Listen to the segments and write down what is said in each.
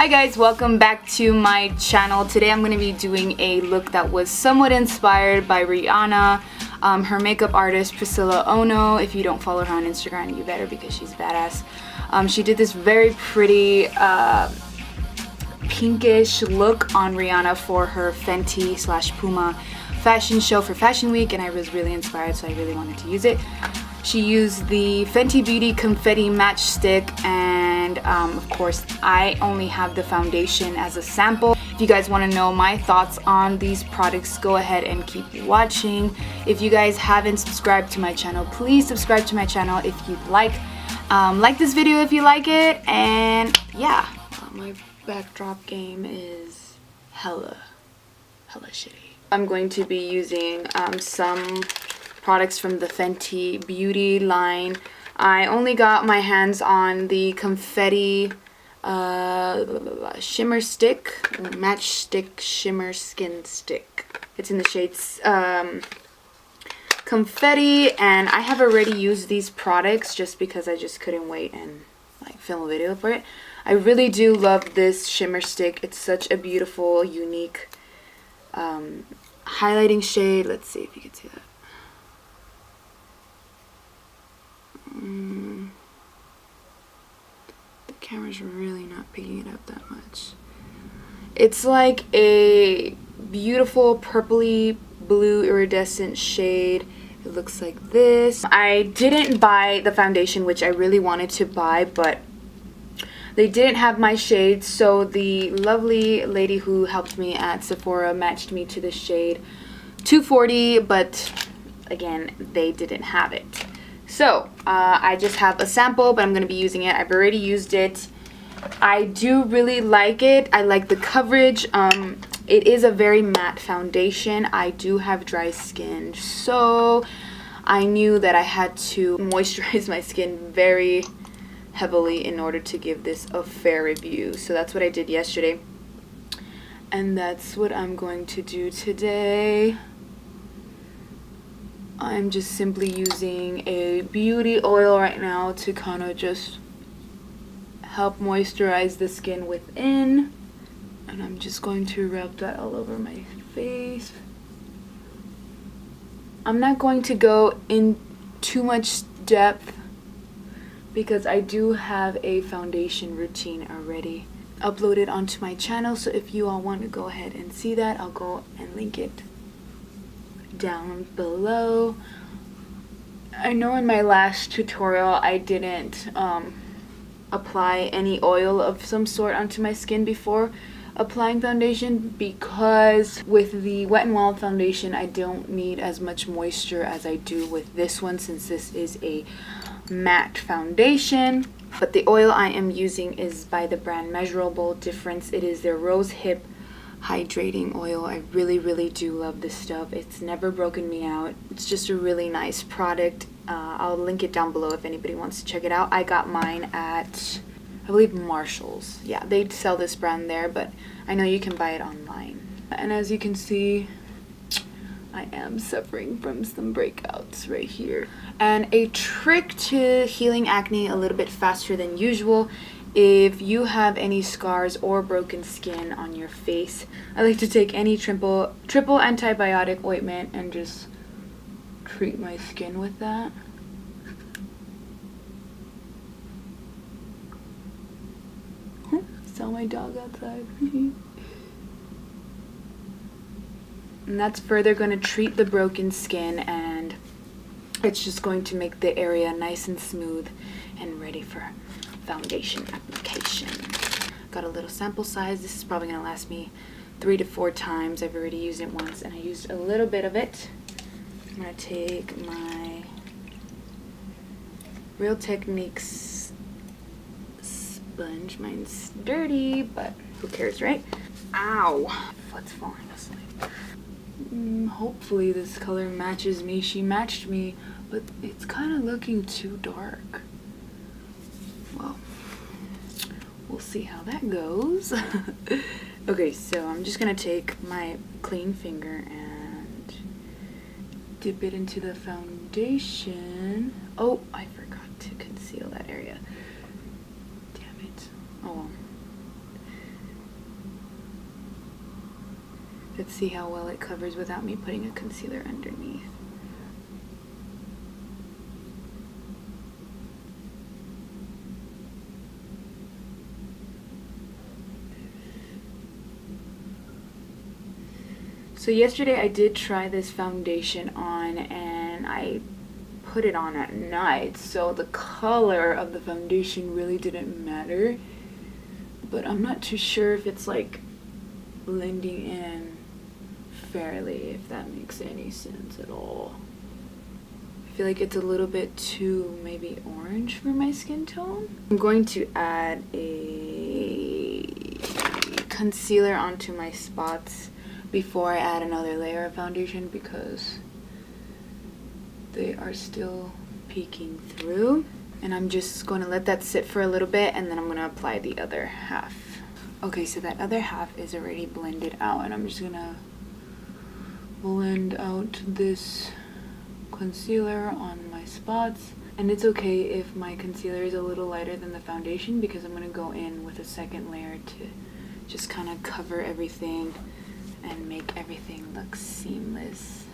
Hi guys, welcome back to my channel. Today I'm going to be doing a look that was somewhat inspired by Rihanna, her makeup artist Priscilla Ono. If you don't follow her on Instagram, you better, because she's badass. She did this very pretty pinkish look on Rihanna for her Fenty / Puma fashion show for Fashion Week, and I was really inspired, so I really wanted to use it. She used the Fenty Beauty Confetti Matchstick, and of course I only have the foundation as a sample. If you guys want to know my thoughts on these products, go ahead and keep watching. If you guys haven't subscribed to my channel, please subscribe to my channel if you'd like. Like this video if you like it, and yeah, my backdrop game is hella shitty. I'm going to be using some products from the Fenty Beauty line. I only got my hands on the Confetti Shimmer Stick, Matchstick Shimmer Skin Stick. It's in the shades Confetti, and I have already used these products just because I just couldn't wait and like film a video for it. I really do love this shimmer stick. It's such a beautiful, unique highlighting shade. Let's see if you can see that. The camera's really not picking it up that much. It's like a beautiful purpley blue iridescent shade. It looks like this. I didn't buy the foundation, which I really wanted to buy, but they didn't have my shade, so the lovely lady who helped me at Sephora matched me to the shade 240, but again, they didn't have it. So I just have a sample, but I'm going to be using it. I've already used it. I do really like it. I like the coverage. It is a very matte foundation. I do have dry skin, so I knew that I had to moisturize my skin very heavily in order to give this a fair review. So that's what I did yesterday, and that's what I'm going to do today. I'm just simply using a beauty oil right now to kind of just help moisturize the skin within, and I'm just going to rub that all over my face. I'm not going to go in too much depth because I do have a foundation routine already uploaded onto my channel, so if you all want to go ahead and see that, I'll go and link it down below. I know in my last tutorial I didn't apply any oil of some sort onto my skin before applying foundation, because with the Wet n Wild foundation I don't need as much moisture as I do with this one, since this is a matte foundation. But the oil I am using is by the brand Measurable. Difference, it is their Rose Hip hydrating oil. I really do love this stuff. It's never broken me out. It's just a really nice product. I'll link it down below if anybody wants to check it out. I got mine at, I believe, Marshall's. Yeah, they sell this brand there, but I know you can buy it online. And as you can see, I am suffering from some breakouts right here. And a trick to healing acne a little bit faster than usual: if you have any scars or broken skin on your face, I like to take any triple antibiotic ointment and just treat my skin with that. Saw my dog outside. And that's further going to treat the broken skin, and it's just going to make the area nice and smooth and ready for foundation application. Got a little sample size. This is probably going to last me 3 to 4 times. I've already used it once and I used a little bit of it. I'm going to take my Real Techniques sponge. Mine's dirty, but who cares, right? Ow! Foot's falling asleep. Hopefully this color matches me. She matched me, but it's kind of looking too dark. Well, we'll see how that goes. Okay, so I'm just gonna take my clean finger and dip it into the foundation. Oh, I forgot to conceal that area. Damn it. Oh well. Let's see how well it covers without me putting a concealer underneath. So yesterday I did try this foundation on and I put it on at night, so the color of the foundation really didn't matter, but I'm not too sure if it's like blending in fairly, if that makes any sense at all. I feel like it's a little bit too maybe orange for my skin tone. I'm going to add a concealer onto my spots before I add another layer of foundation because they are still peeking through. And I'm just going to let that sit for a little bit and then I'm going to apply the other half. Okay, so that other half is already blended out and I'm just going to blend out this concealer on my spots. And it's okay if my concealer is a little lighter than the foundation because I'm going to go in with a second layer to just kind of cover everything and make everything look seamless.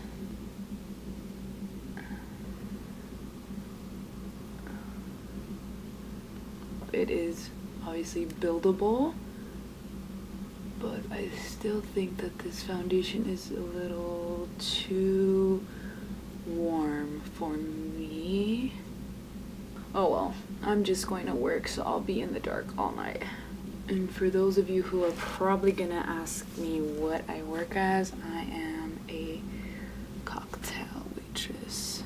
It is obviously buildable, but I still think that this foundation is a little too warm for me. Oh well, I'm just going to work, so I'll be in the dark all night. And for those of you who are probably gonna ask me what I work as, I am a cocktail waitress.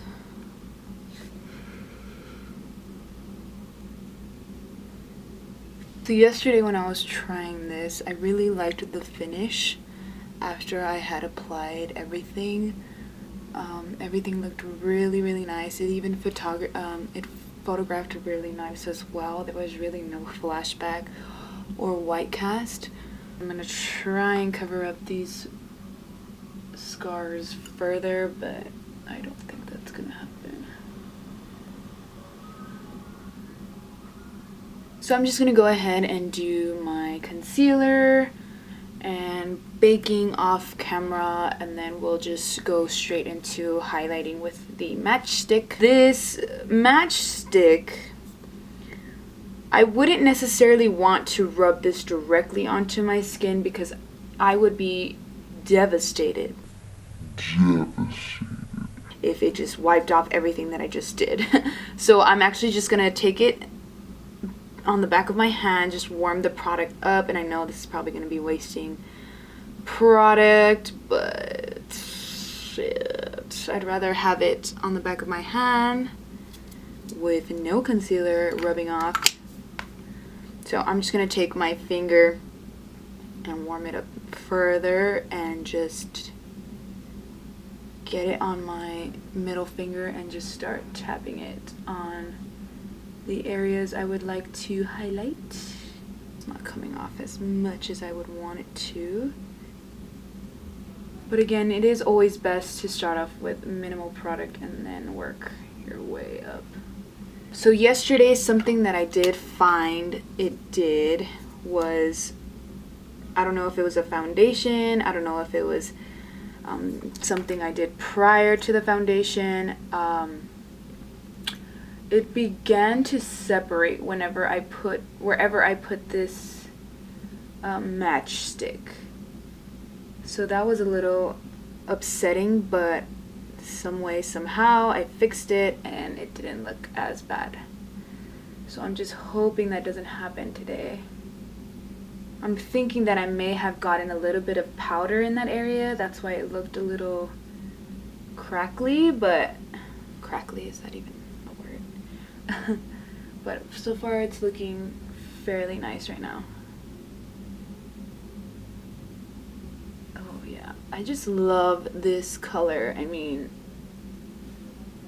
So yesterday when I was trying this, I really liked the finish after I had applied everything. Everything looked really, really nice. It even photographed really nice as well. There was really no flashback or white cast. I'm gonna try and cover up these scars further, but I don't think that's gonna happen. So I'm just gonna go ahead and do my concealer and baking off camera, and then we'll just go straight into highlighting with the matchstick. This matchstick, I wouldn't necessarily want to rub this directly onto my skin because I would be devastated if it just wiped off everything that I just did. So I'm actually just gonna take it on the back of my hand, just warm the product up, and I know this is probably gonna be wasting product, but shit, I'd rather have it on the back of my hand with no concealer rubbing off. So I'm just going to take my finger and warm it up further and just get it on my middle finger and just start tapping it on the areas I would like to highlight. It's not coming off as much as I would want it to. But again, it is always best to start off with minimal product and then work your way up. So yesterday, something that I did find it did was, I don't know if it was a foundation, I don't know if it was something I did prior to the foundation. It began to separate wherever I put this matchstick. So that was a little upsetting, but some way, somehow, I fixed it and it didn't look as bad. So I'm just hoping that doesn't happen today. I'm thinking that I may have gotten a little bit of powder in that area. That's why it looked a little crackly, but crackly, is that even a word? But so far it's looking fairly nice right now. Oh yeah, I just love this color. I mean,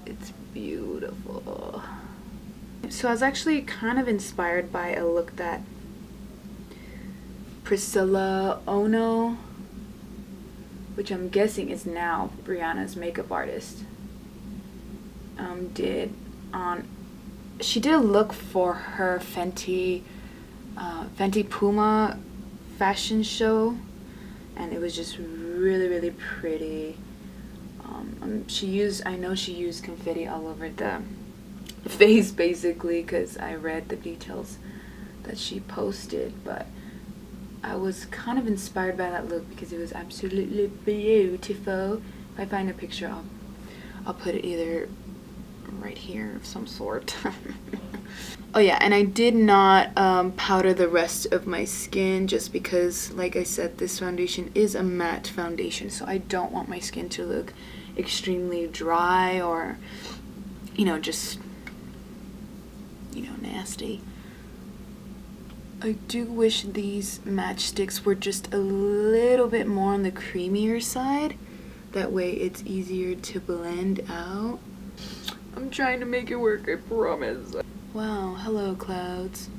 it's beautiful. So I was actually kind of inspired by a look that Priscilla Ono, which I'm guessing is now Rihanna's makeup artist, did on. She did a look for her Fenty Puma fashion show, and it was just really pretty. I know she used confetti all over the face basically, because I read the details that she posted, but I was kind of inspired by that look because it was absolutely beautiful. If I find a picture, I'll put it either right here of some sort. Oh yeah, and I did not powder the rest of my skin just because, like I said, this foundation is a matte foundation, so I don't want my skin to look extremely dry or, you know, just, you know, nasty. I do wish these matchsticks were just a little bit more on the creamier side. That way it's easier to blend out. I'm trying to make it work, I promise. Wow, hello clouds.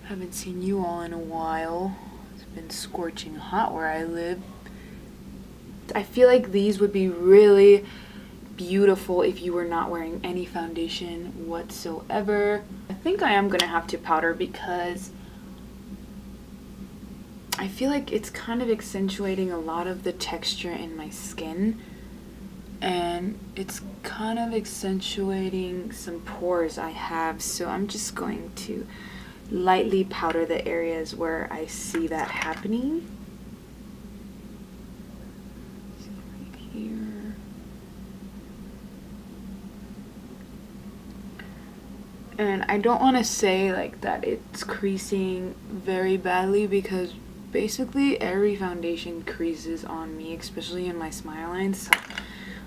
Haven't seen you all in a while. It's been scorching hot where I live. I feel like these would be really beautiful if you were not wearing any foundation whatsoever. I think I am gonna have to powder because I feel like it's kind of accentuating a lot of the texture in my skin, and it's kind of accentuating some pores I have, so I'm just going to lightly powder the areas where I see that happening. So right here. And I don't want to say like that it's creasing very badly, because basically every foundation creases on me, especially in my smile lines, so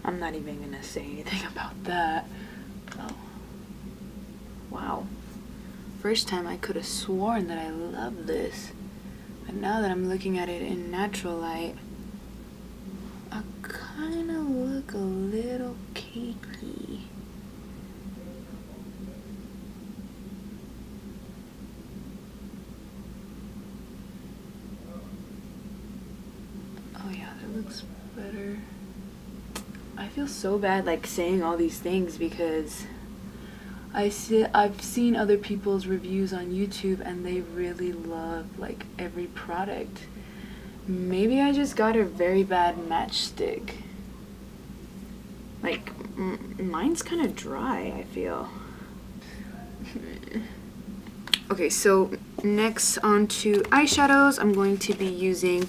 I'm not even gonna say anything about that. Oh, wow. First time I could have sworn that I love this, but now that I'm looking at it in natural light, I kind of look a little cakey. Oh yeah, that looks better. I feel so bad like saying all these things because I've seen other people's reviews on YouTube and they really love like every product. Maybe I just got a very bad matchstick. Like mine's kind of dry, I feel. Okay, so next on to eyeshadows. I'm going to be using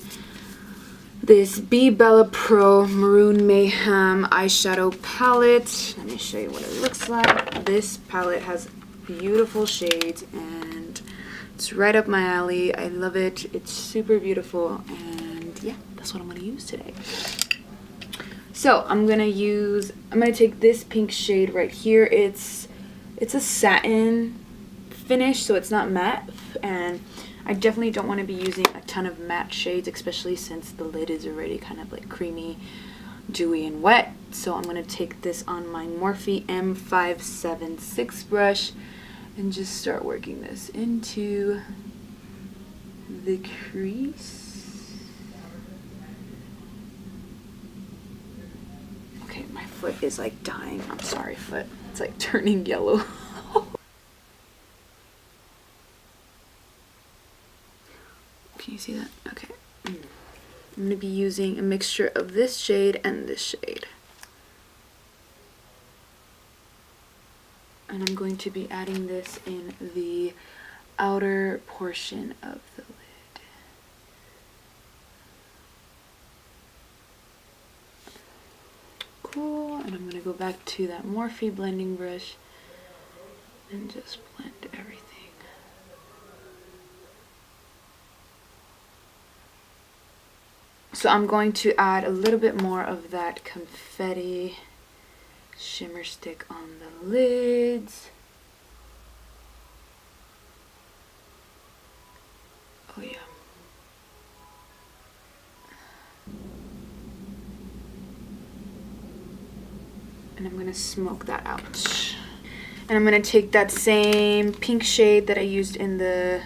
this Bella Pro Maroon Mayhem eyeshadow palette. Let me show you what it looks like. This palette has beautiful shades and it's right up my alley. I love it. It's super beautiful, and yeah, that's what I'm gonna use today. So I'm gonna take this pink shade right here. It's a satin finish, so it's not matte, and I definitely don't want to be using a ton of matte shades, especially since the lid is already kind of like creamy, dewy, and wet. So I'm going to take this on my Morphe M576 brush and just start working this into the crease. Okay, my foot is like dying. I'm sorry, foot. It's like turning yellow. Can you see that? Okay. I'm going to be using a mixture of this shade and this shade. And I'm going to be adding this in the outer portion of the lid. Cool. And I'm going to go back to that Morphe blending brush and just blend everything. So I'm going to add a little bit more of that confetti shimmer stick on the lids. Oh yeah. And I'm going to smoke that out. And I'm going to take that same pink shade that I used in the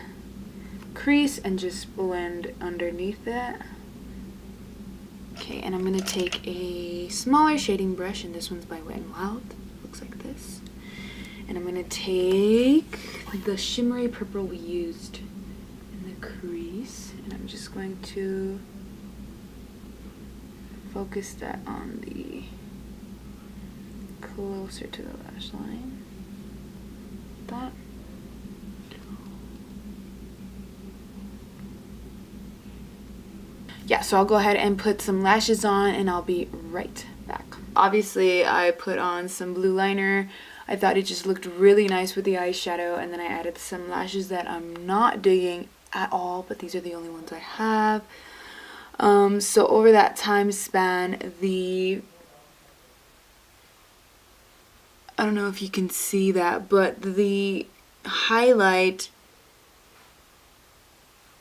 crease and just blend underneath that. Okay, and I'm going to take a smaller shading brush, and this one's by Wet n Wild. Looks like this. And I'm going to take the shimmery purple we used in the crease, and I'm just going to focus that on the closer to the lash line. That. Yeah, so I'll go ahead and put some lashes on and I'll be right back. Obviously, I put on some blue liner. I thought it just looked really nice with the eyeshadow, and then I added some lashes that I'm not digging at all, but these are the only ones I have. So over that time span, I don't know if you can see that, but the highlight,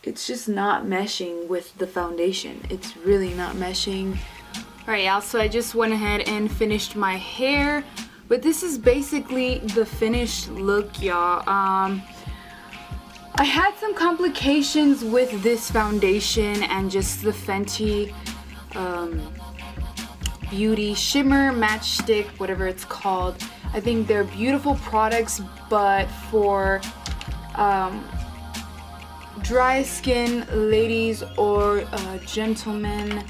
it's just not meshing with the foundation. It's really not meshing. Alright, y'all, so I just went ahead and finished my hair, but this is basically the finished look, y'all. I had some complications with this foundation and just the Fenty Beauty Shimmer Matchstick, whatever it's called. I think they're beautiful products, but for dry skin ladies or gentlemen,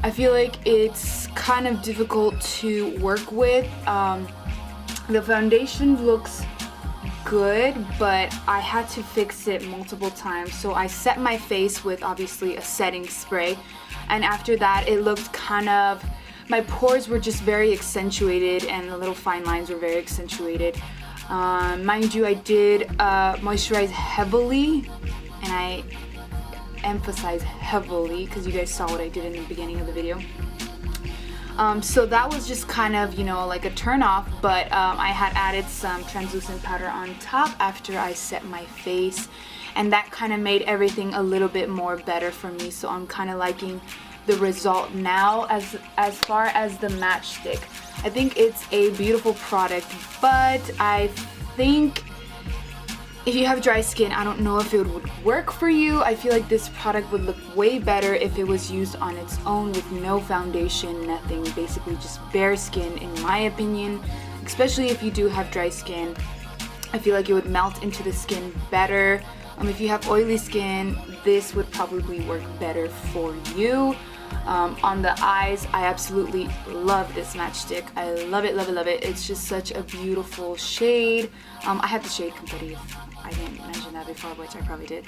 I feel like it's kind of difficult to work with. The foundation looks good, but I had to fix it multiple times. So I set my face with obviously a setting spray, and after that it looked kind of, my pores were just very accentuated and the little fine lines were very accentuated. Mind you, I did moisturize heavily, and I emphasize heavily because you guys saw what I did in the beginning of the video. So that was just kind of, you know, like a turn off, but I had added some translucent powder on top after I set my face, and that kind of made everything a little bit more better for me. So I'm kind of liking the result now. As far as the matchstick, I think it's a beautiful product, but I think if you have dry skin, I don't know if it would work for you. I feel like this product would look way better if it was used on its own with no foundation, nothing, basically just bare skin, in my opinion. Especially if you do have dry skin, I feel like it would melt into the skin better. If you have oily skin, this would probably work better for you. On the eyes, I absolutely love this matchstick. I love it, love it, love it. It's just such a beautiful shade. I have the shade Confetti. I didn't mention that before, which I probably did.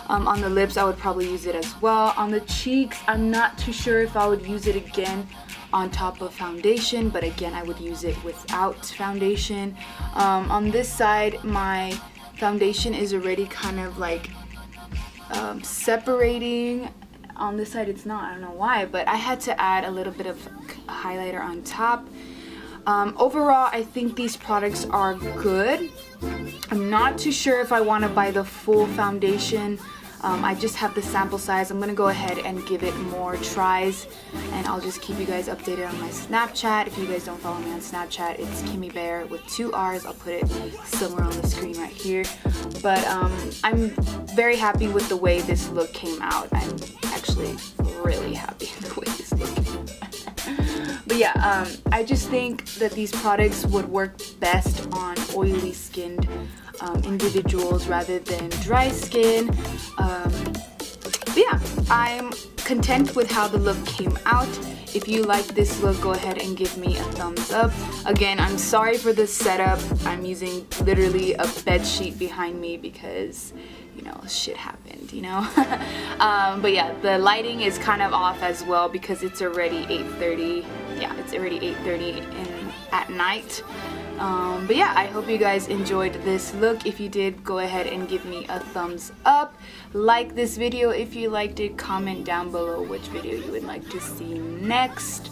On the lips, I would probably use it as well. On the cheeks, I'm not too sure if I would use it again on top of foundation, but again, I would use it without foundation. On this side, my foundation is already kind of like separating. On this side it's not, I don't know why, but I had to add a little bit of highlighter on top. Overall, I think these products are good. I'm not too sure if I want to buy the full foundation. I just have the sample size. I'm going to go ahead and give it more tries, and I'll just keep you guys updated on my Snapchat. If you guys don't follow me on Snapchat, it's Kimmy Bear with 2 R's. I'll put it somewhere on the screen right here. But I'm very happy with the way this look came out. I'm actually really happy with the way this look came out. But yeah, I just think that these products would work best on oily skinned individuals rather than dry skin. But yeah, I'm content with how the look came out. If you like this look, go ahead and give me a thumbs up. Again, I'm sorry for the setup. I'm using literally a bed sheet behind me because, you know, shit happened, you know. But yeah, the lighting is kind of off as well because it's already 8:30. Yeah, it's already 8:30 at night. But yeah, I hope you guys enjoyed this look. If you did, go ahead and give me a thumbs up. Like this video if you liked it. Comment down below which video you would like to see next.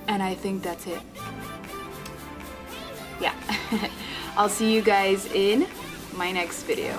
And I think that's it. Yeah. I'll see you guys in my next video.